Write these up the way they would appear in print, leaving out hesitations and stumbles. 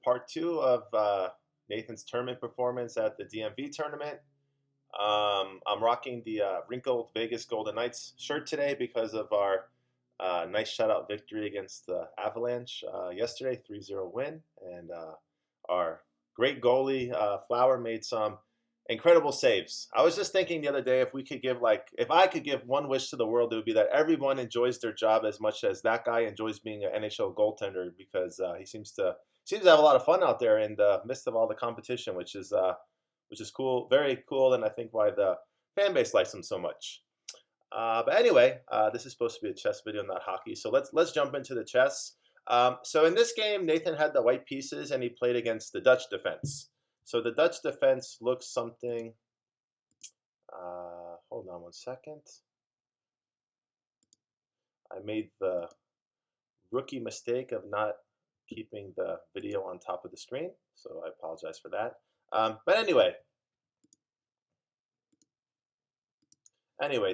part two of Nathan's tournament performance at the DMV tournament. I'm rocking the wrinkled Vegas Golden Knights shirt today because of our nice shutout victory against the Avalanche yesterday, 3-0 win. And our great goalie, Flower, made some incredible saves. I was just thinking the other day if we could give, if I could give one wish to the world, it would be that everyone enjoys their job as much as that guy enjoys being an NHL goaltender because he seems to have a lot of fun out there in the midst of all the competition, which is cool, very cool, and I think why the fan base likes him so much. But anyway, this is supposed to be a chess video, not hockey. So let's jump into the chess. So in this game, Nathan had the white pieces, and he played against the Dutch defense. So the Dutch defense looks something. Hold on one second. I made the rookie mistake of not keeping the video on top of the screen, so I apologize for that. But anyway,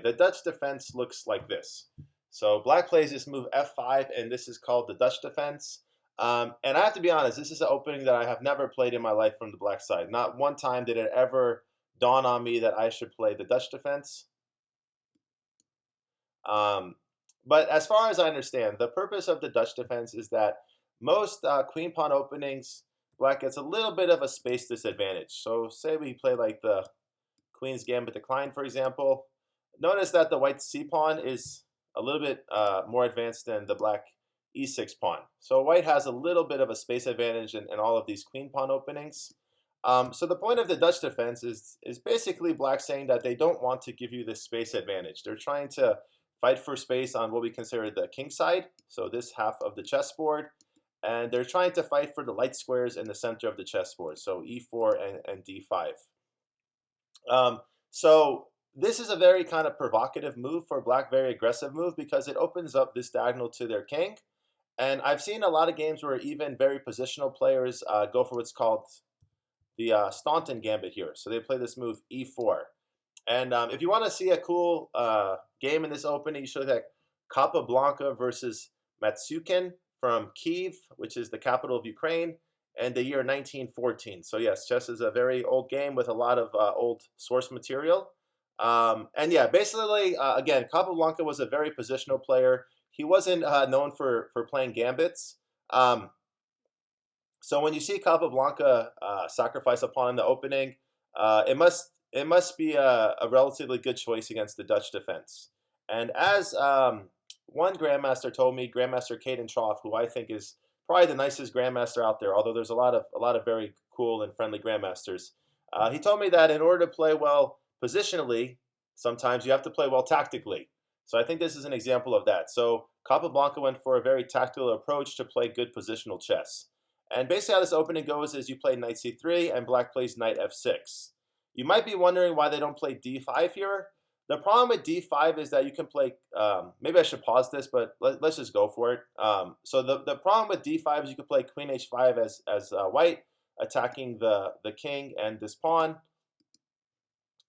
the Dutch defense looks like this. So black plays this move f5, and this is called the Dutch defense. And I have to be honest, this is an opening that I have never played in my life from the black side. Not one time did it ever dawn on me that I should play the Dutch defense. But as far as I understand, the purpose of the Dutch defense is that most queen pawn openings, black gets a little bit of a space disadvantage. So say we play like the queen's gambit decline, for example. Notice that the white c pawn is a little bit more advanced than the black e6 pawn. So white has a little bit of a space advantage in all of these queen pawn openings. So the point of the Dutch defense is basically black saying that they don't want to give you this space advantage. They're trying to fight for space on what we consider the king side, so this half of the chessboard. And they're trying to fight for the light squares in the center of the chessboard, so e4 and d5. So this is a very kind of provocative move for black, very aggressive move, because it opens up this diagonal to their king. And I've seen a lot of games where even very positional players go for what's called the Staunton gambit here. So they play this move e4. And if you want to see a cool game in this opening, you should look at Capablanca versus Matsukin from Kiev, which is the capital of Ukraine, and the year 1914. So yes, chess is a very old game with a lot of old source material. And yeah, basically, again, Capablanca was a very positional player. He wasn't known for playing gambits. So when you see Capablanca sacrifice a pawn in the opening, it must be a relatively good choice against the Dutch defense. And as one grandmaster told me, Grandmaster Caden Troff, who I think is probably the nicest grandmaster out there, although there's a lot of very cool and friendly grandmasters. He told me that in order to play well positionally, sometimes you have to play well tactically. So I think this is an example of that. So Capablanca went for a very tactical approach to play good positional chess. And basically how this opening goes is you play knight c3 and black plays knight f6. You might be wondering why they don't play d5 here. The problem with d5 is that you can play, maybe I should pause this, but let's just go for it. So the problem with d5 is you can play queen h5 as white, attacking the king and this pawn.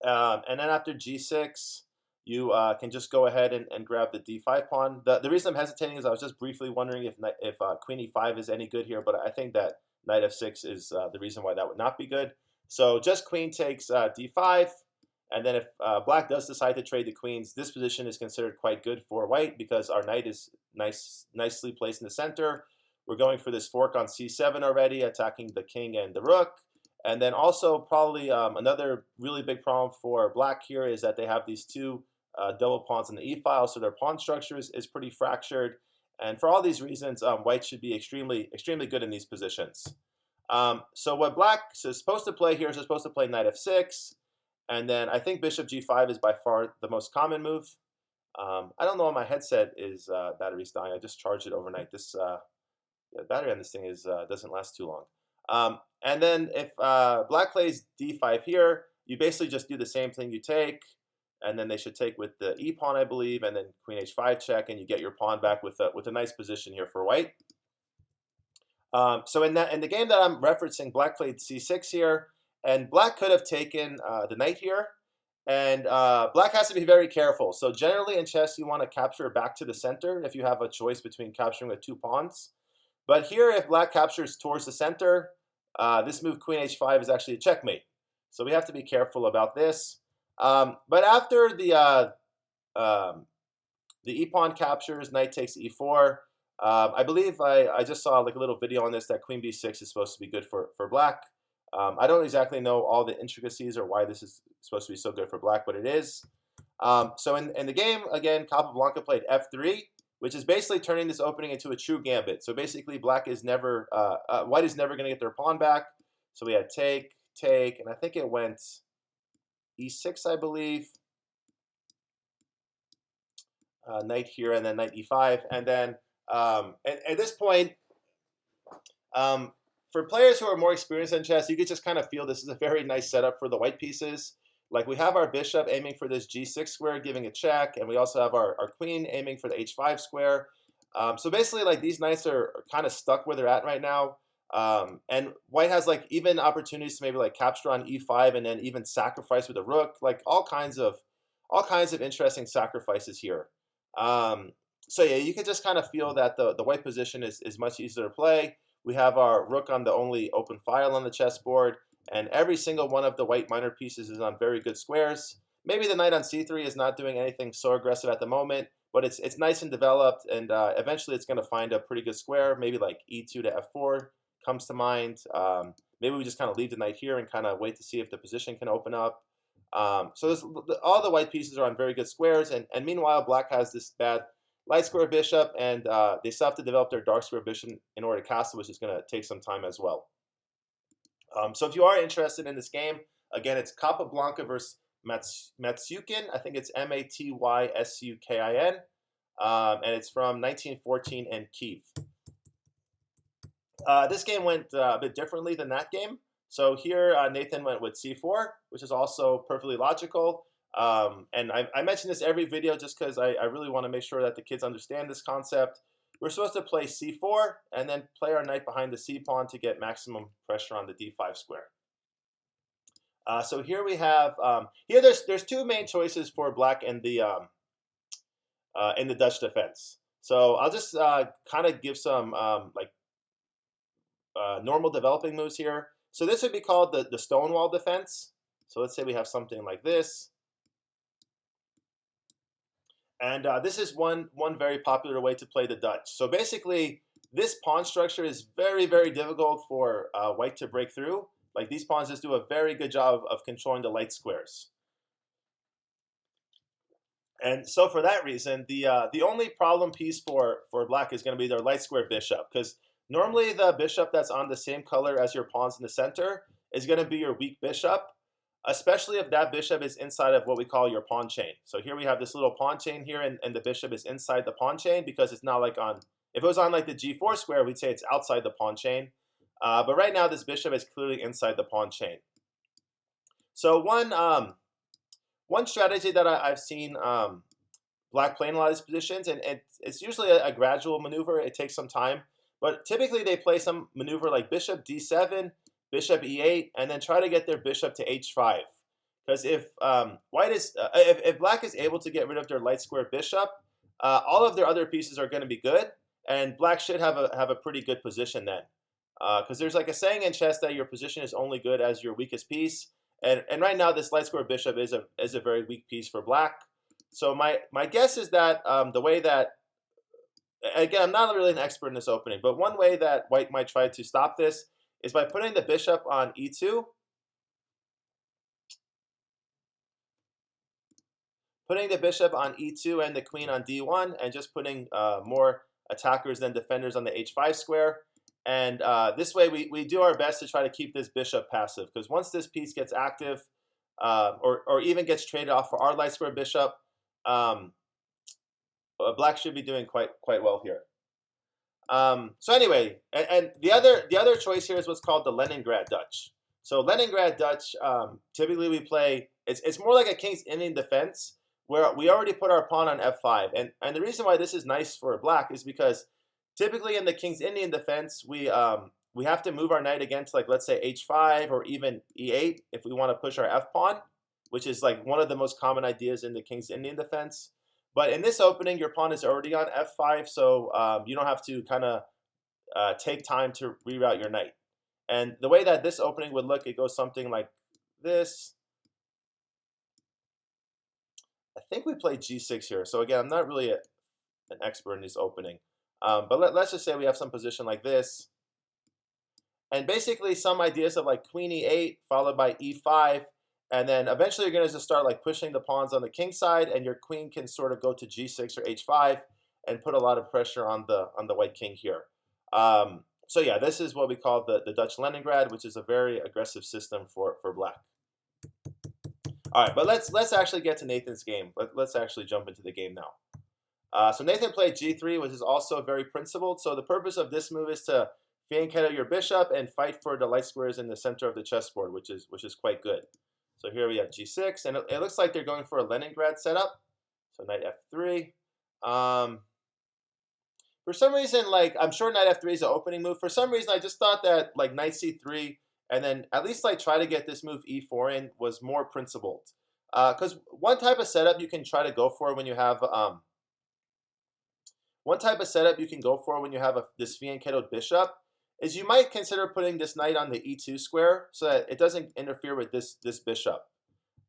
And then after g6, you can just go ahead and grab the d5 pawn. The reason I'm hesitating is I was just briefly wondering if queen e5 is any good here, but I think that knight f6 is the reason why that would not be good. So just queen takes d5, and then if black does decide to trade the queens, this position is considered quite good for white because our knight is nicely placed in the center. We're going for this fork on c7 already, attacking the king and the rook. And then also probably another really big problem for black here is that they have these two double pawns in the e-file, so their pawn structure is pretty fractured. And for all these reasons, white should be extremely good in these positions. So what black is supposed to play here is supposed to play knight f6, and then I think bishop g5 is by far the most common move. I don't know why my headset is battery's dying. I just charged it overnight. This the battery on this thing is doesn't last too long. And then if black plays d5 here, you basically just do the same thing. You take, and then they should take with the e pawn, I believe, and then queen h5 check, and you get your pawn back with a nice position here for white. So in the game that I'm referencing, black played c6 here, and black could have taken the knight here, and black has to be very careful. So generally in chess, you want to capture back to the center if you have a choice between capturing with two pawns. But here, if black captures towards the center, this move queen h5 is actually a checkmate. So we have to be careful about this. But after the e-pawn captures, knight takes e4. I believe I just saw like a little video on this that queen b6 is supposed to be good for black. I don't exactly know all the intricacies or why this is supposed to be so good for black, but it is. So in the game, again, Capablanca played f3, which is basically turning this opening into a true gambit. So basically, white is never going to get their pawn back. So we had take, and I think it went e6, I believe. Knight here, and then knight e5, and then at this point, for players who are more experienced in chess, you could just kind of feel this is a very nice setup for the white pieces. Like we have our bishop aiming for this g6 square, giving a check, and we also have our queen aiming for the h5 square. So basically, like these knights are kind of stuck where they're at right now. And white has like even opportunities to maybe like capture on e5 and then even sacrifice with a rook, like all kinds of interesting sacrifices here. So yeah, you can just kind of feel that the white position is much easier to play. We have our rook on the only open file on the chessboard, and every single one of the white minor pieces is on very good squares. Maybe the knight on c3 is not doing anything so aggressive at the moment, but it's nice and developed, and eventually it's going to find a pretty good square. Maybe like e2 to f4 comes to mind. Maybe we just kind of leave the knight here and kind of wait to see if the position can open up. So all the white pieces are on very good squares, and meanwhile black has this bad light square bishop, and they still have to develop their dark square bishop in order to castle, which is going to take some time as well. So if you are interested in this game, again, it's Capablanca versus Matsyukin. I think it's Matyssukin, and it's from 1914 in Kiev. This game went a bit differently than that game. So here Nathan went with c4, which is also perfectly logical. And I mention this every video just because I really want to make sure that the kids understand this concept. We're supposed to play c4 and then play our knight behind the c-pawn to get maximum pressure on the d5 square. So here we have here. There's two main choices for black in the Dutch defense. So I'll just kind of give some normal developing moves here. So this would be called the stonewall defense. So let's say we have something like this. And this is one very popular way to play the Dutch. So basically, this pawn structure is very, very difficult for white to break through. Like these pawns just do a very good job of controlling the light squares. And so for that reason, the only problem piece for black is going to be their light square bishop, because normally the bishop that's on the same color as your pawns in the center is going to be your weak bishop, especially if that bishop is inside of what we call your pawn chain. So here we have this little pawn chain here, and the bishop is inside the pawn chain because it's not like on, if it was on like the g4 square, we'd say it's outside the pawn chain. But right now this bishop is clearly inside the pawn chain. So one strategy that I've seen black play in a lot of these positions, and it's usually a gradual maneuver, it takes some time, but typically they play some maneuver like bishop d7, bishop e8, and then try to get their bishop to h5. Because if if black is able to get rid of their light square bishop, all of their other pieces are going to be good, and black should have a pretty good position then. Because there's like a saying in chess that your position is only good as your weakest piece, and right now this light square bishop is a very weak piece for black. So my guess is that the way that, again, I'm not really an expert in this opening, but one way that white might try to stop this is by putting the bishop on e2, and the queen on d1, and just putting more attackers than defenders on the h5 square. And this way we do our best to try to keep this bishop passive, because once this piece gets active, or even gets traded off for our light square bishop, black should be doing quite well here. So anyway, and the other choice here is what's called the Leningrad Dutch. So Leningrad Dutch, typically we play, it's more like a King's Indian defense, where we already put our pawn on f5. And the reason why this is nice for black is because typically in the King's Indian defense, we have to move our knight against, like, let's say h5 or even e8 if we want to push our f pawn, which is like one of the most common ideas in the King's Indian defense. But in this opening, your pawn is already on f5, so you don't have to kind of take time to reroute your knight. And the way that this opening would look, it goes something like this. I think we played g6 here. So again, I'm not really an expert in this opening. But let's just say we have some position like this. And basically some ideas of like queen e8 followed by e5. And then eventually you're going to just start like pushing the pawns on the king side, and your queen can sort of go to g6 or h5 and put a lot of pressure on the white king here. So yeah, this is what we call the Dutch Leningrad, which is a very aggressive system for black. All right, but let's actually get to Nathan's game. Let's actually jump into the game now. So Nathan played g3, which is also very principled. So the purpose of this move is to fianchetto your bishop and fight for the light squares in the center of the chessboard, which is quite good. So here we have g6, and it looks like they're going for a Leningrad setup. So knight f3. For some reason, like, I'm sure knight f3 is an opening move. For some reason, I just thought that like knight c3 and then at least like try to get this move e4 in was more principled. Because one type of setup you can try to go for when you have this fianchettoed bishop is you might consider putting this knight on the e2 square so that it doesn't interfere with this bishop.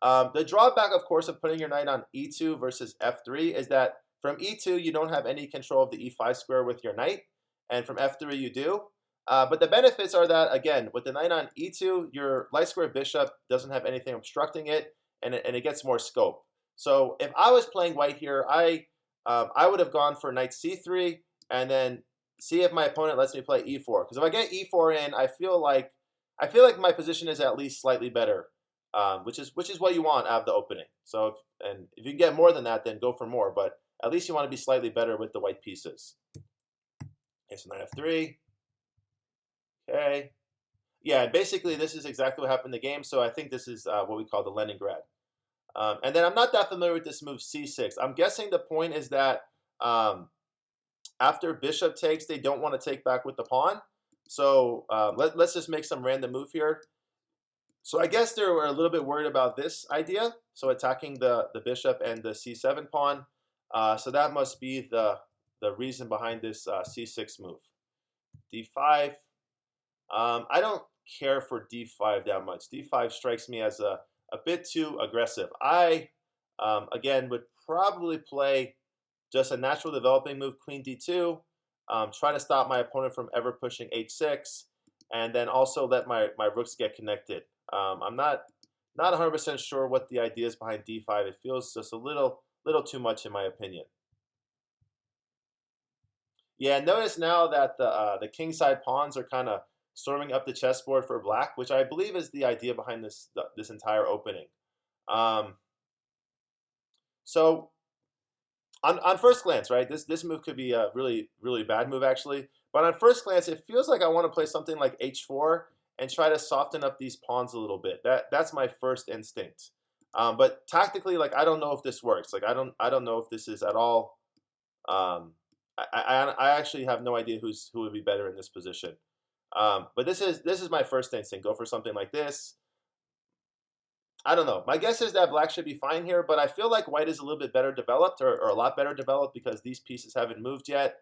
The drawback, of course, of putting your knight on e2 versus f3 is that from e2 you don't have any control of the e5 square with your knight, and from f3 you do. But the benefits are that, again, with the knight on e2, your light square bishop doesn't have anything obstructing it, and it gets more scope. So if I was playing white here, I would have gone for knight c3 and then see if my opponent lets me play e4. Because if I get e4 in, I feel like my position is at least slightly better, which is what you want out of the opening. So if you get more than that, then go for more. But at least you want to be slightly better with the white pieces. Okay, so knight f3. Okay. Yeah, basically this is exactly what happened in the game. So I think this is what we call the Leningrad. And then I'm not that familiar with this move c6. I'm guessing the point is that after bishop takes, they don't want to take back with the pawn. So let's just make some random move here. So I guess they were a little bit worried about this idea. So attacking the bishop and the c7 pawn. So that must be the reason behind this c6 move. d5. I don't care for d5 that much. d5 strikes me as a bit too aggressive. I, again, would probably play just a natural developing move, queen d2, try to stop my opponent from ever pushing h6, and then also let my rooks get connected. I'm not 100% sure what the idea is behind d5. It feels just a little too much in my opinion. Yeah, notice now that the kingside pawns are kind of storming up the chessboard for black, which I believe is the idea behind this entire opening. So on first glance, right, this move could be a really bad move actually. But on first glance, it feels like I want to play something like h4 and try to soften up these pawns a little bit. That's my first instinct. But tactically, like, I don't know if this works. Like, I don't know if this is at all. I actually have no idea who would be better in this position. But this is my first instinct. Go for something like this. I don't know. My guess is that black should be fine here, but I feel like white is a little bit better developed, or a lot better developed, because these pieces haven't moved yet.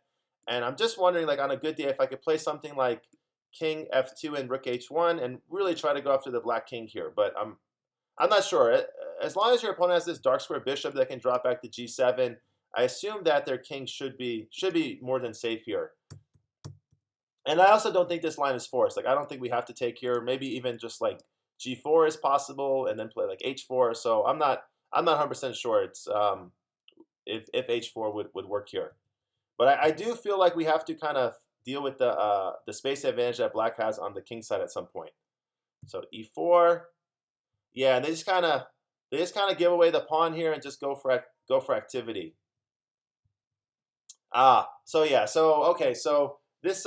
And I'm just wondering, like, on a good day, if I could play something like king f2 and rook h1 and really try to go after the black king here. But I'm not sure. As long as your opponent has this dark square bishop that can drop back to g7, I assume that their king should be more than safe here. And I also don't think this line is forced. Like, I don't think we have to take here. Maybe even just like g4 is possible, and then play like h4. So I'm not 100% sure it's if h4 would work here. But I do feel like we have to kind of deal with the space advantage that black has on the king side at some point. So e4, yeah, and they just kind of give away the pawn here and just go for activity. So yeah, so okay, so this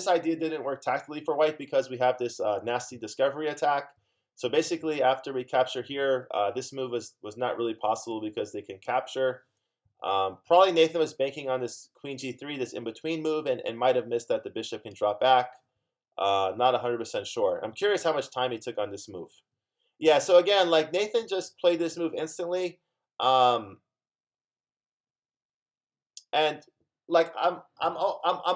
idea didn't work tactically for white because we have this nasty discovery attack. So basically, after we capture here, this move was not really possible because they can capture. Probably Nathan was banking on this queen g3, this in-between move, and might have missed that the bishop can drop back. Not 100% sure. I'm curious how much time he took on this move. Yeah, so again, like, Nathan just played this move instantly. And like I'm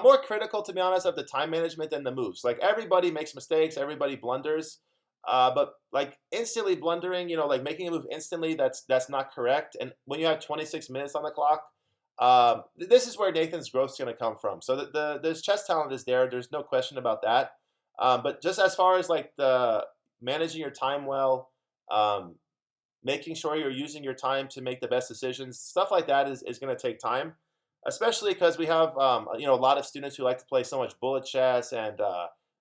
more critical, to be honest, of the time management than the moves. Like everybody makes mistakes, everybody blunders, but like instantly blundering, like making a move instantly, that's not correct. And when you have 26 minutes on the clock, this is where Nathan's growth is going to come from. So the chess talent is there. There's no question about that. But just as far as like the managing your time well, um, making sure you're using your time to make the best decisions, stuff like that is going to take time, especially because we have a lot of students who like to play so much bullet chess and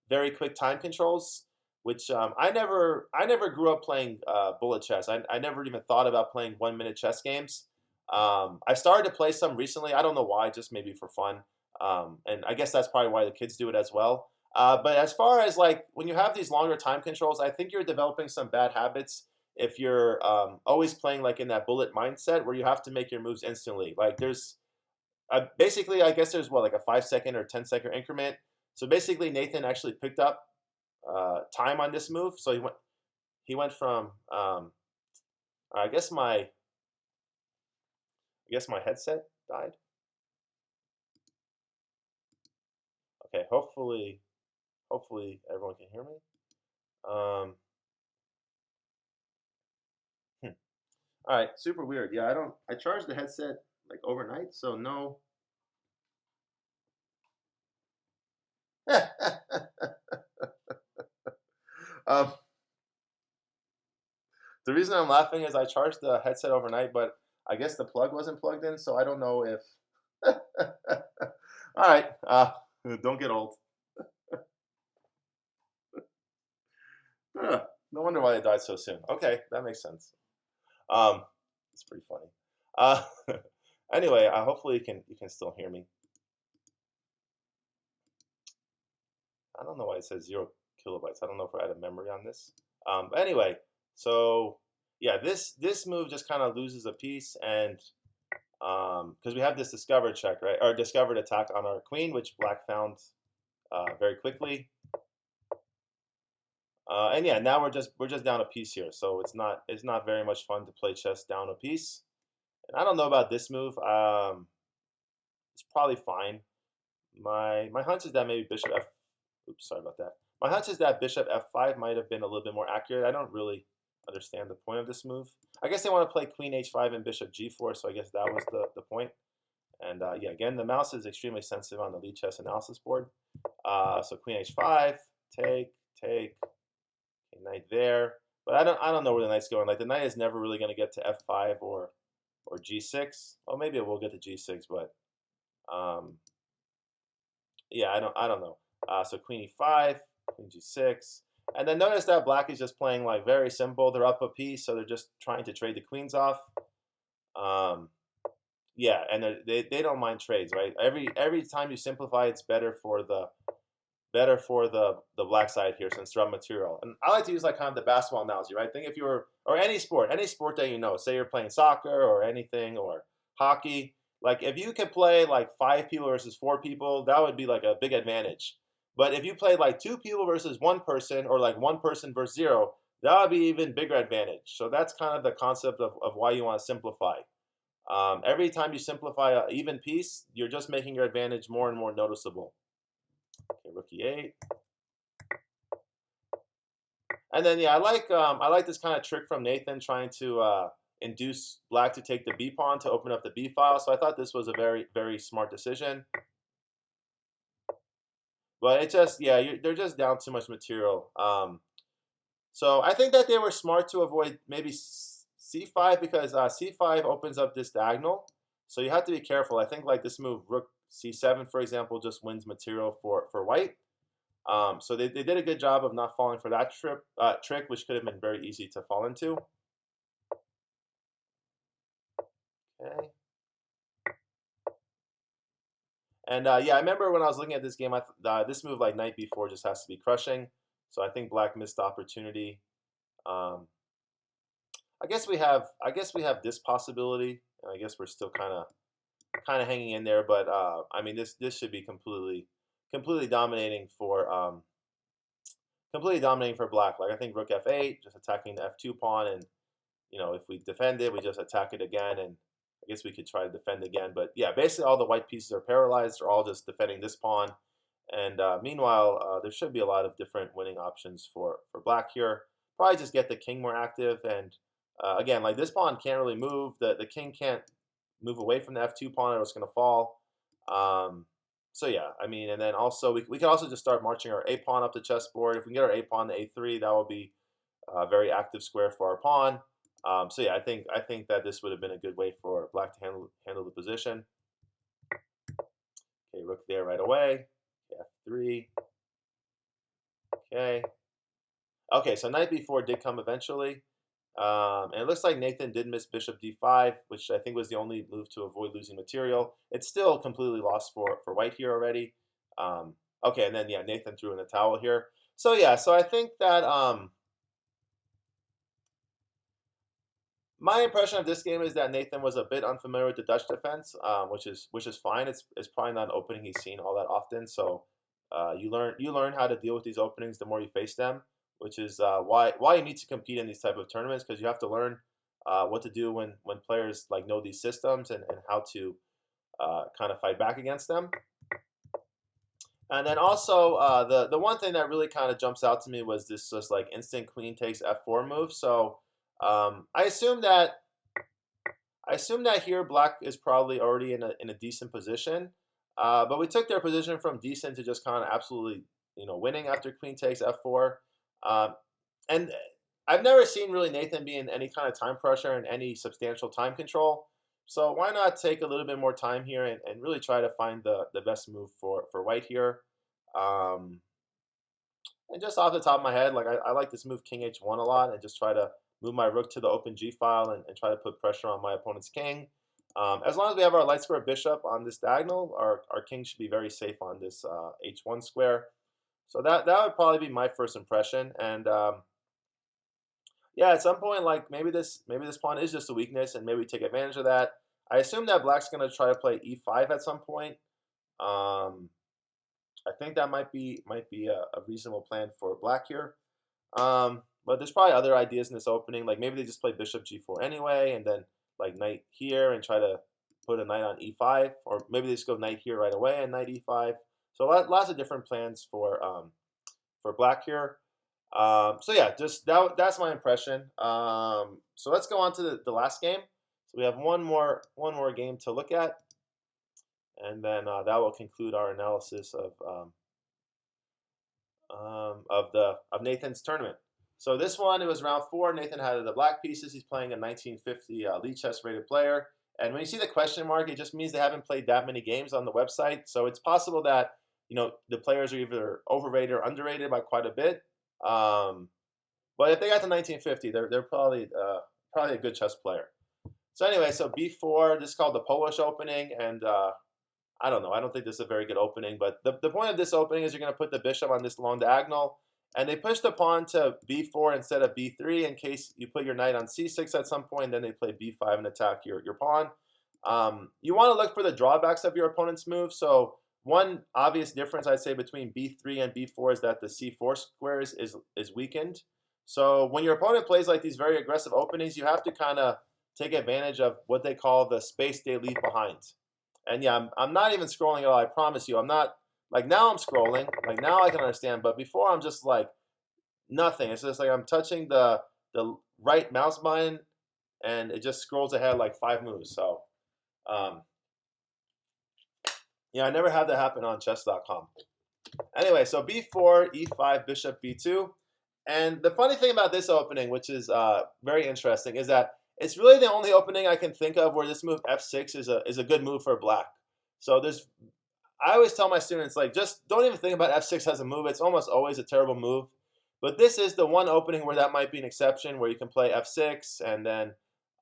very quick time controls, which I never grew up playing bullet chess. I never even thought about playing 1 minute chess games. I started to play some recently. I don't know why, just maybe for fun, and I guess that's probably why the kids do it as well. But as far as like when you have these longer time controls, I think you're developing some bad habits if you're always playing like in that bullet mindset where you have to make your moves instantly. Like there's basically, I guess there's what, like a 5 second or 10 second increment. So basically, Nathan actually picked up time on this move. So he went from I guess my headset died. Okay, hopefully everyone can hear me. Um, hmm. All right, super weird. Yeah, I charged the headset like overnight, so no. um, the reason I'm laughing is I charged the headset overnight, but I guess the plug wasn't plugged in, so I don't know if. All right, don't get old. Huh, no wonder why they died so soon. Okay, that makes sense. Um, it's pretty funny. Uh, anyway, hopefully you can still hear me. I don't know why it says 0 kilobytes. I don't know if I had a memory on this. But anyway, so yeah, this move just kind of loses a piece, and because we have this discovered check, right, or discovered attack on our queen, which Black found very quickly. And yeah, now we're just down a piece here, so it's not very much fun to play chess down a piece. And I don't know about this move. It's probably fine. My hunch is that maybe bishop f. Oops, sorry about that. My hunch is that bishop f5 might have been a little bit more accurate. I don't really understand the point of this move. I guess they want to play queen h5 and bishop g4, so I guess that was the point. And yeah, again, the mouse is extremely sensitive on the lead chess analysis board. So queen h5, take, okay, knight there. But I don't know where the knight's going. Like the knight is never really going to get to f5 or g6. Well, maybe it will get to g6, but um, yeah, I don't know. So queen e5, queen g6, and then notice that Black is just playing like very simple. They're up a piece, so they're just trying to trade the queens off. Yeah, and they don't mind trades, right? Every time you simplify, it's better for the black side here since they're up material. And I like to use like kind of the basketball analogy, right? Think if you were, or any sport that you know, say you're playing soccer or anything or hockey. Like if you could play like 5 people versus 4 people, that would be like a big advantage. But if you play like 2 people versus one person or like one person versus zero, that would be even bigger advantage. So that's kind of the concept of why you want to simplify. Every time you simplify an even piece, you're just making your advantage more and more noticeable. Okay, rook e8. And then yeah, I like this kind of trick from Nathan trying to induce Black to take the B pawn to open up the B file. So I thought this was a very very smart decision. But it just yeah, they're just down too much material. So I think that they were smart to avoid maybe C5 because C5 opens up this diagonal. So you have to be careful. I think like this move Rook C7 for example just wins material for White. So they did a good job of not falling for that trick, which could have been very easy to fall into. Okay. And yeah, I remember when I was looking at this game, this move like knight b4 just has to be crushing. So I think Black missed the opportunity. Um, I guess we have this possibility, and I guess we're still kind of hanging in there. But I mean, this should be completely dominating for Black. Like I think Rook f8, just attacking the f2 pawn, and if we defend it, we just attack it again, and guess we could try to defend again. But yeah, basically all the white pieces are paralyzed. They're all just defending this pawn. And meanwhile, there should be a lot of different winning options for black here. Probably just get the king more active. And again, like this pawn can't really move. The king can't move away from the f2 pawn or it's going to fall. So yeah, I mean, and then also we can also just start marching our a pawn up the chessboard. If we can get our a pawn to a3, that will be a very active square for our pawn. So yeah, I think that this would have been a good way for black to handle the position. Okay, rook there right away. F3. Okay. Okay, so knight b4 did come eventually. And it looks like Nathan did miss bishop d5, which I think was the only move to avoid losing material. It's still completely lost for white here already. Okay, and then yeah, Nathan threw in the towel here. So yeah, so I think that my impression of this game is that Nathan was a bit unfamiliar with the Dutch defense, which is fine. It's probably not an opening he's seen all that often. So you learn how to deal with these openings the more you face them, which is why you need to compete in these type of tournaments, because you have to learn what to do when players like know these systems and how to kind of fight back against them. And then also the one thing that really kind of jumps out to me was this just like instant queen takes f4 move. So I assume that here black is probably already in a decent position, but we took their position from decent to just kind of absolutely winning after queen takes f4, and I've never seen really Nathan be in any kind of time pressure and any substantial time control. So why not take a little bit more time here and really try to find the best move for white here. And just off the top of my head, like I like this move king h1 a lot, and just try to move my rook to the open g file and try to put pressure on my opponent's king. As long as we have our light square bishop on this diagonal, our king should be very safe on this h1 square. So that would probably be my first impression. And yeah, at some point, like maybe this pawn is just a weakness, and maybe we take advantage of that. I assume that black's going to try to play e5 at some point. I think that might be a reasonable plan for black here. But there's probably other ideas in this opening. Like maybe they just play bishop g4 anyway, and then like knight here and try to put a knight on e5, or maybe they just go knight here right away and knight e5. So lots of different plans for black here. So yeah, just that's my impression. So let's go on to the last game. So we have one more game to look at, and then that will conclude our analysis of Nathan's tournament. So this one, it was round 4. Nathan had the black pieces. He's playing a 1950 lead chess rated player. And when you see the question mark, it just means they haven't played that many games on the website. So it's possible that the players are either overrated or underrated by quite a bit. But if they got to 1950, they're probably a good chess player. So anyway, so b4, this is called the Polish opening, and I don't know. I don't think this is a very good opening, but the point of this opening is you're going to put the bishop on this long diagonal, and they push the pawn to b4 instead of b3 in case you put your knight on c6 at some point, and then they play b5 and attack your pawn. You want to look for the drawbacks of your opponent's move. So one obvious difference I'd say between b3 and b4 is that the c4 square is weakened. So when your opponent plays like these very aggressive openings, you have to kind of take advantage of what they call the space they leave behind. And yeah, I'm not even scrolling at all. I promise you, I'm not. Like now I'm scrolling. Like now I can understand. But before I'm just like nothing. It's just like I'm touching the right mouse button, and it just scrolls ahead like 5 moves. So yeah, I never had that happen on chess.com. Anyway, so b4, e5, bishop b2. And the funny thing about this opening, which is very interesting, is that it's really the only opening I can think of where this move f6 is a good move for black. So I always tell my students, like, just don't even think about f6 as a move. It's almost always a terrible move. But this is the one opening where that might be an exception, where you can play f6 and then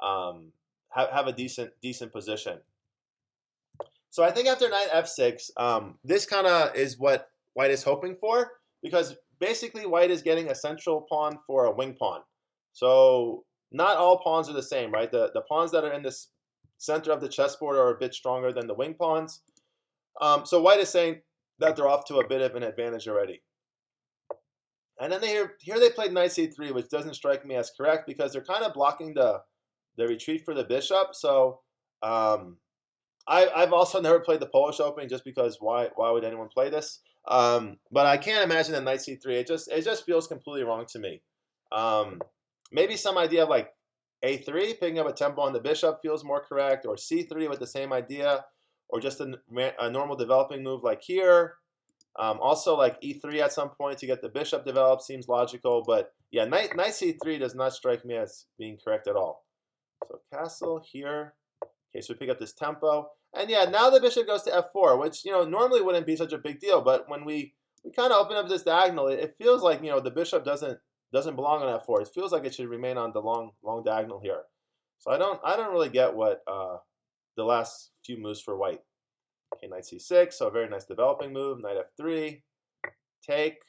have a decent position. So I think after knight f6, this kind of is what white is hoping for, because basically white is getting a central pawn for a wing pawn. So not all pawns are the same, right? The pawns that are in this center of the chessboard are a bit stronger than the wing pawns. So white is saying that they're off to a bit of an advantage already. And then here they played knight c3, which doesn't strike me as correct because they're kind of blocking the retreat for the bishop. So Um, I've also never played the Polish Open just because why would anyone play this? But I can't imagine that knight c3. It just feels completely wrong to me. Um, Maybe some idea of like a3, picking up a tempo on the bishop feels more correct, or c3 with the same idea, or just a normal developing move like here. Also, like e3 at some point to get the bishop developed seems logical, but yeah, knight c3 does not strike me as being correct at all. So castle here. Okay, so we pick up this tempo. And yeah, now the bishop goes to f4, which, normally wouldn't be such a big deal. But when we kind of open up this diagonal, it feels like, the bishop doesn't belong on f4. It feels like it should remain on the long diagonal here. So I don't really get what the last few moves for white. Okay, knight c6, so a very nice developing move. Knight f3, take.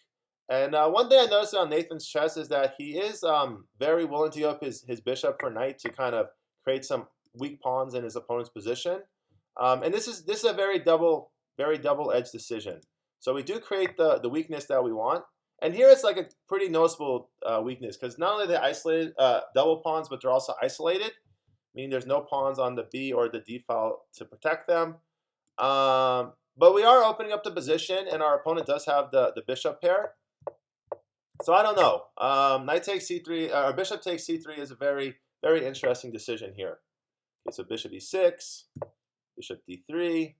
And one thing I noticed on Nathan's chess is that he is very willing to give up his bishop for knight to kind of create some weak pawns in his opponent's position. And this is a very double-edged decision. So we do create the weakness that we want. And here it's like a pretty noticeable weakness because not only they isolated double pawns, but they're also isolated, meaning there's no pawns on the B or the D file to protect them. But we are opening up the position, and our opponent does have the bishop pair. So I don't know. Knight takes c3, or bishop takes c3 is a very interesting decision here. Okay, so bishop e6, bishop d3,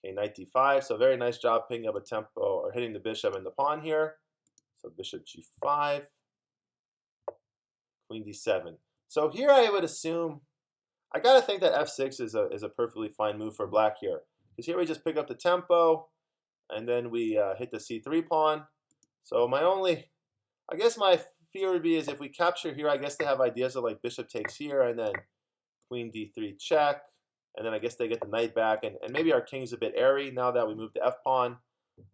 okay, knight d5. So very nice job picking up a tempo or hitting the bishop and the pawn here. So bishop g5, queen d7. So here I would assume, I gotta think that f6 is a perfectly fine move for black here. Because here we just pick up the tempo, and then we hit the c3 pawn. So I guess my fear would be is if we capture here, I guess they have ideas of like bishop takes here, and then queen d3 check, and then I guess they get the knight back, and maybe our king's a bit airy now that we moved the f pawn.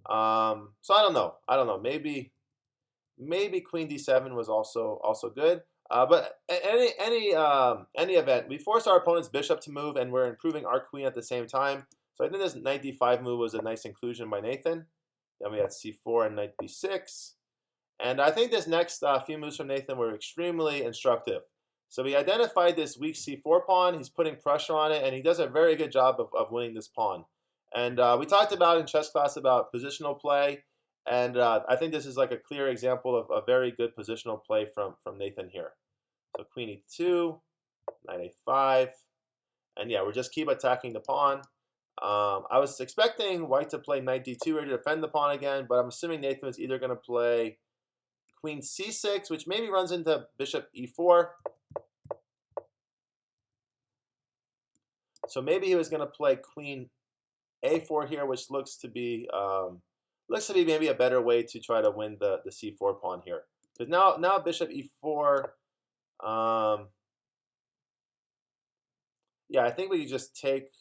So I don't know. Maybe queen d7 was also good. But any event, we force our opponent's bishop to move, and we're improving our queen at the same time. So I think this knight d5 move was a nice inclusion by Nathan. Then we had c4 and knight b6. And I think this next few moves from Nathan were extremely instructive. So he identified this weak c4 pawn. He's putting pressure on it, and he does a very good job of winning this pawn. And we talked about in chess class about positional play. And I think this is like a clear example of a very good positional play from Nathan here. So queen e2, knight a5. And yeah, we just keep attacking the pawn. I was expecting white to play knight d2 here to defend the pawn again, but I'm assuming Nathan is either going to play queen c6, which maybe runs into bishop e4. So maybe he was going to play queen a4 here, which looks to be maybe a better way to try to win the c4 pawn here. Because now bishop e4. Yeah, I think we just take.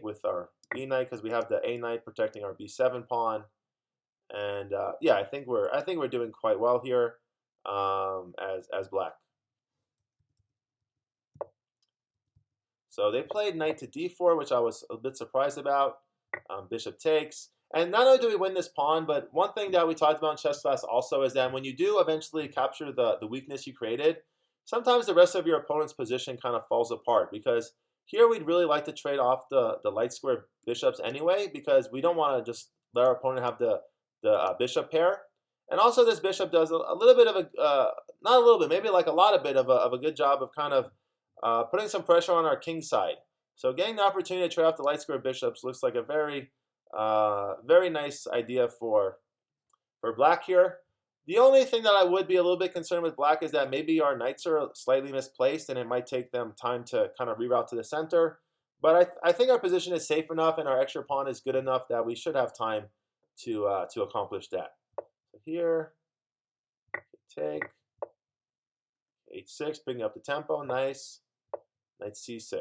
With our b knight because we have the a knight protecting our b7 pawn, and yeah, I think we're doing quite well here as black. So they played knight to d4, which I was a bit surprised about. Bishop takes. And not only do we win this pawn, but one thing that we talked about in chess class also is that when you do eventually capture the weakness you created, sometimes the rest of your opponent's position kind of falls apart. Because here we'd really like to trade off the light square bishops anyway, because we don't want to just let our opponent have the bishop pair. And also this bishop does a little bit of not a little bit, maybe like a lot of bit of a good job of kind of putting some pressure on our king side. So getting the opportunity to trade off the light square bishops looks like a very nice idea for black here. The only thing that I would be a little bit concerned with black is that maybe our knights are slightly misplaced and it might take them time to kind of reroute to the center. But I think our position is safe enough and our extra pawn is good enough that we should have time to accomplish that. So here, take, h6, picking up the tempo, nice. Knight c6.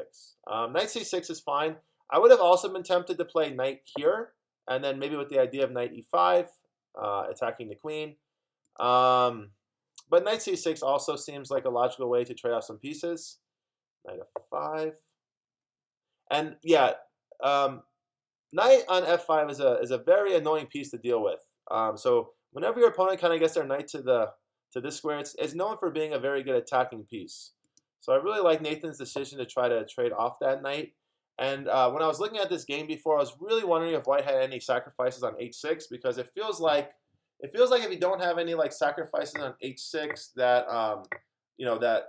Knight c6 is fine. I would have also been tempted to play knight here, and then maybe with the idea of knight e5, attacking the queen. But knight c6 also seems like a logical way to trade off some pieces. Knight f5. And yeah, knight on f5 is a very annoying piece to deal with. So whenever your opponent kind of gets their knight to this square, it's known for being a very good attacking piece. So I really like Nathan's decision to try to trade off that knight. And when I was looking at this game before, I was really wondering if White had any sacrifices on h6 because it feels like if you don't have any like sacrifices on h6 that that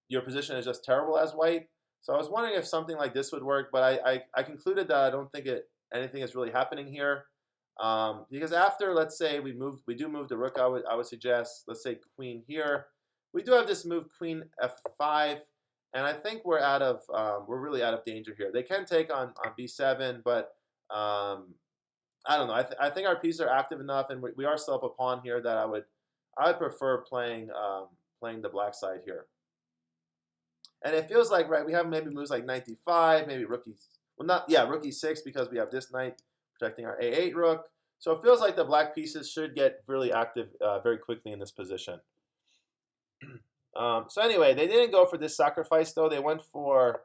your position is just terrible as White. So I was wondering if something like this would work, but I concluded that I don't think anything is really happening here. Because after, let's say we do move the rook, I would suggest, let's say queen here. We do have this move queen f5, and I think we're really out of danger here. They can take on b7, but I don't know. I think our pieces are active enough, and we are still up a pawn here that I would prefer playing the black side here. And it feels like, right, we have maybe moves like knight d5, maybe rook e, well, not, yeah, rook e6 because we have this knight protecting our a8 rook. So it feels like the black pieces should get really active very quickly in this position. So anyway, they didn't go for this sacrifice, though. They went for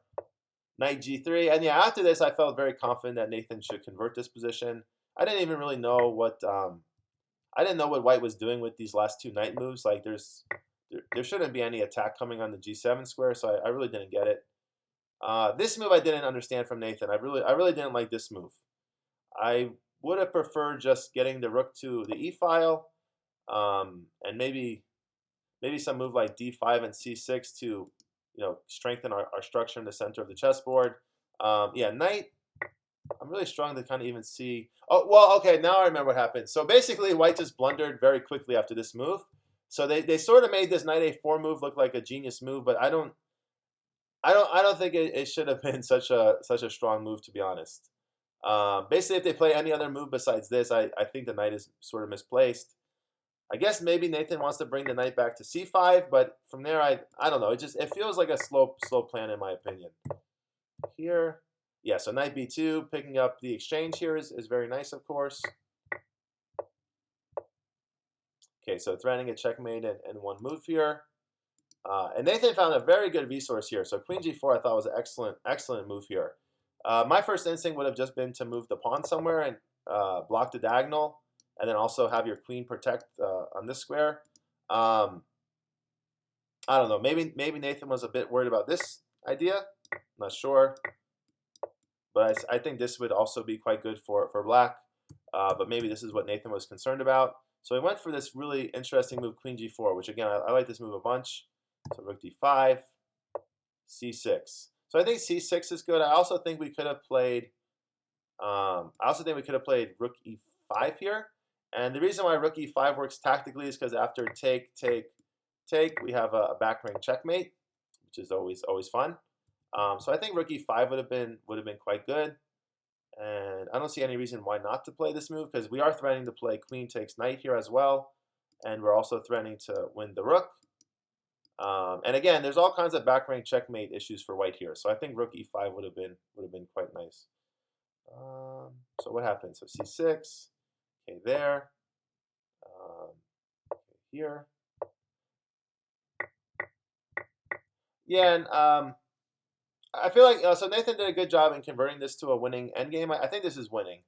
knight g3. And yeah, after this, I felt very confident that Nathan should convert this position. I didn't even really know what I didn't know what White was doing with these last two knight moves. Like there shouldn't be any attack coming on the g7 square, so I really didn't get it. This move I didn't understand from Nathan. I really didn't like this move. I would have preferred just getting the rook to the e file, and maybe some move like d5 and c6 to strengthen our structure in the center of the chessboard. Yeah, knight. I'm really struggling to kind of even see. Oh, well, okay, now I remember what happened. So basically, White just blundered very quickly after this move. So they sort of made this knight a4 move look like a genius move, but I don't think it should have been such a strong move, to be honest. Basically, if they play any other move besides this, I think the knight is sort of misplaced. I guess maybe Nathan wants to bring the knight back to c5, but from there, I don't know. It feels like a slow plan in my opinion. Here, yeah. So knight b2, picking up the exchange here is very nice, of course. Okay, so threatening a checkmate and one move here. And Nathan found a very good resource here. So queen g4 I thought was an excellent move here. My first instinct would have just been to move the pawn somewhere and block the diagonal, and then also have your queen protect on this square. I don't know. Maybe Nathan was a bit worried about this idea. I'm not sure. But I think this would also be quite good for black. But maybe this is what Nathan was concerned about. So he went for this really interesting move, queen g4, which again, I like this move a bunch. So rook d5, c6. So I think c6 is good. I also think we could have played rook e5 here. And the reason why rook e5 works tactically is because after take, we have a back ring checkmate, which is always fun. So I think rook e5 would have been quite good. And I don't see any reason why not to play this move, because we are threatening to play queen takes knight here as well, and we're also threatening to win the rook. And again, there's all kinds of back rank checkmate issues for White here, so I think rook e5 would have been quite nice. So what happens? So c6, okay, there, okay, here. Yeah, and I feel like so Nathan did a good job in converting this to a winning endgame. I think this is winning,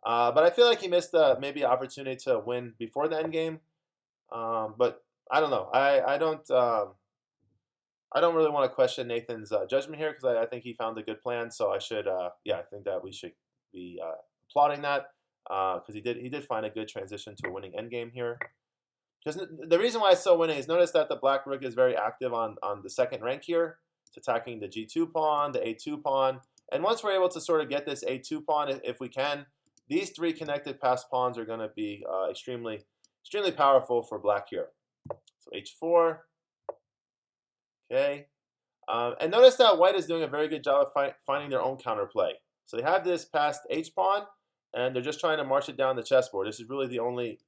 but I feel like he missed maybe an opportunity to win before the endgame. But I don't know. I don't really want to question Nathan's judgment here, because I think he found a good plan. So I should I think that we should be applauding that, because he did find a good transition to a winning endgame here. Because the reason why it's so winning is, notice that the black rook is very active on the second rank here. It's attacking the g2 pawn, the a2 pawn. And once we're able to sort of get this a2 pawn, if we can, these three connected passed pawns are going to be extremely powerful for black here. So h4. Okay. And notice that White is doing a very good job of finding their own counterplay. So they have this passed h pawn, and they're just trying to march it down the chessboard. This is really the only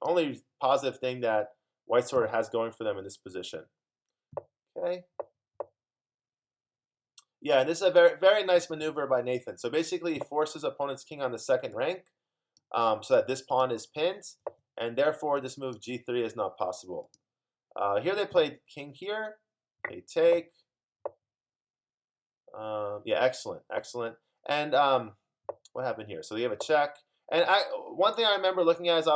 positive thing that White sort of has going for them in this position. Okay. Yeah, this is a very nice maneuver by Nathan. So basically, he forces opponent's king on the second rank, so that this pawn is pinned, and therefore this move g3 is not possible. Here they played king here. They take. Yeah, excellent. And what happened here? So they have a check. And one thing I remember looking at is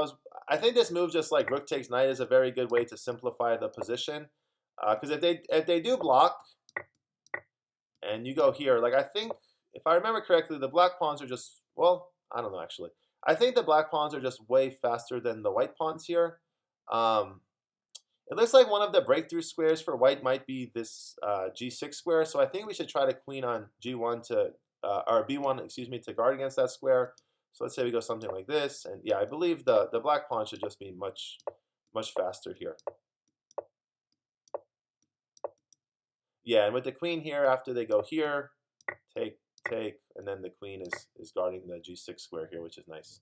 I think this move, just like rook takes knight, is a very good way to simplify the position. Because if they do block, and you go here. Like, I think, if I remember correctly, the black pawns are just, well, I don't know actually. I think the black pawns are just way faster than the white pawns here. Um, it looks like one of the breakthrough squares for white might be this G6 square, so I think we should try to queen on G1 to, or B1, excuse me, to guard against that square. So let's say we go something like this, and yeah, I believe the black pawn should just be much faster here. Yeah, and with the queen here, after they go here, take, and then the queen is guarding the G6 square here, which is nice.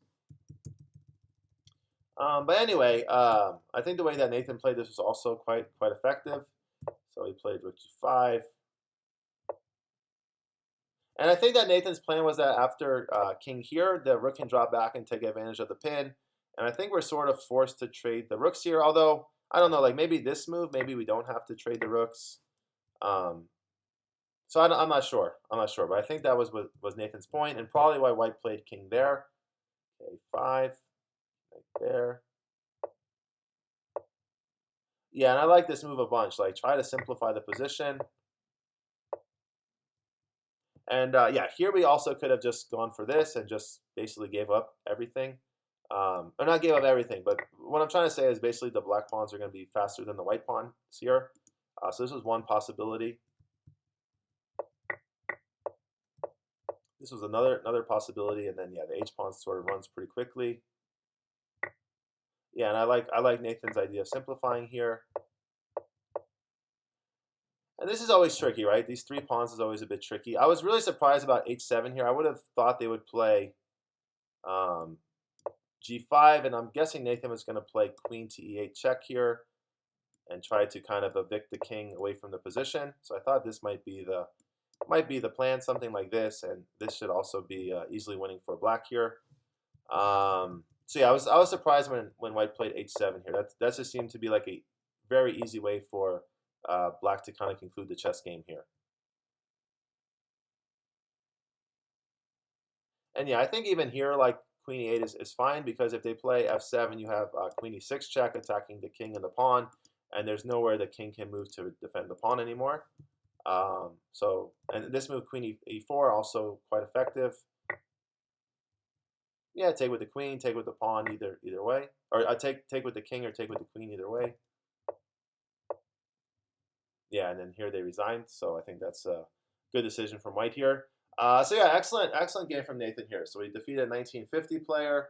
But anyway, I think the way that Nathan played this was also quite effective. So he played rook g5. And I think that Nathan's plan was that after king here, the rook can drop back and take advantage of the pin. And I think we're sort of forced to trade the rooks here, although, I don't know, like maybe this move, maybe we don't have to trade the rooks. So I'm not sure. I'm not sure, but I think that was Nathan's point, and probably why white played king there. Okay, 5, right there. Yeah, and I like this move a bunch. Like, try to simplify the position. And yeah, here we also could have just gone for this and just basically gave up everything. Or not gave up everything, but what I'm trying to say is basically the black pawns are going to be faster than the white pawns here. So this was one possibility. This was another possibility, and then yeah, the h pawn sort of runs pretty quickly. Yeah, and I like Nathan's idea of simplifying here. And this is always tricky, right? These 3 pawns is always a bit tricky. I was really surprised about h7 here. I would have thought they would play g5, and I'm guessing Nathan was going to play queen to e8 check here and try to kind of evict the king away from the position. So I thought this might be the plan, something like this, and this should also be easily winning for black here. So yeah, I was surprised when white played h7 here. That just seemed to be like a very easy way for black to kind of conclude the chess game here. And yeah, I think even here, like queen e8 is fine, because if they play f7, you have queen e6 check attacking the king and the pawn, and there's nowhere the king can move to defend the pawn anymore. And this move, queen e4, also quite effective. Yeah, take with the queen, take with the pawn, either way, or take with the king or take with the queen, either way. Yeah, and then here they resigned, so I think that's a good decision from white here. So yeah, excellent game from Nathan here. So he defeated a 1950 player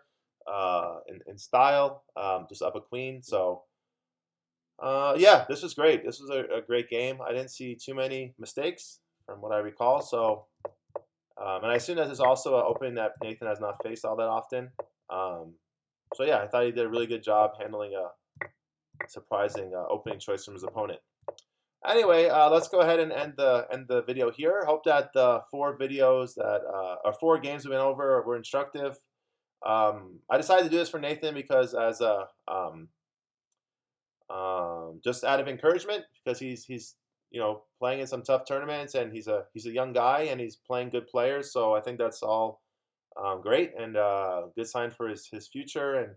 in style, just up a queen. So yeah, this was great. This was a great game. I didn't see too many mistakes from what I recall. So and I assume that this is also an opening that Nathan has not faced all that often. So yeah, I thought he did a really good job handling a surprising opening choice from his opponent. Anyway, let's go ahead and end the video here. Hope that the 4 videos that or 4 games we went over were instructive. I decided to do this for Nathan because as a just out of encouragement, because he's playing in some tough tournaments, and he's a young guy and he's playing good players. So I think that's all great and good sign for his future. And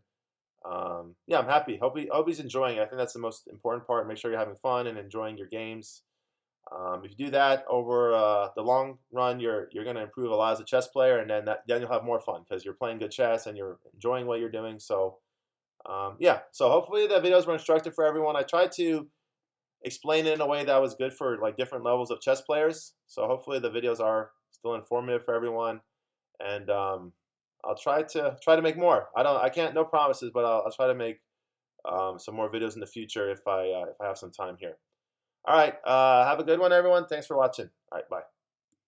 yeah, I'm happy. Hope he's enjoying it. I think that's the most important part. Make sure you're having fun and enjoying your games. If you do that over the long run, you're going to improve a lot as a chess player, and then you'll have more fun because you're playing good chess and you're enjoying what you're doing. So yeah, so hopefully the videos were instructive for everyone. I tried to explain it in a way that was good for like different levels of chess players. So hopefully the videos are still informative for everyone, and I'll try to make more. I can't, no promises, but I'll try to make some more videos in the future if I have some time here. All right, have a good one, everyone. Thanks for watching. All right, bye.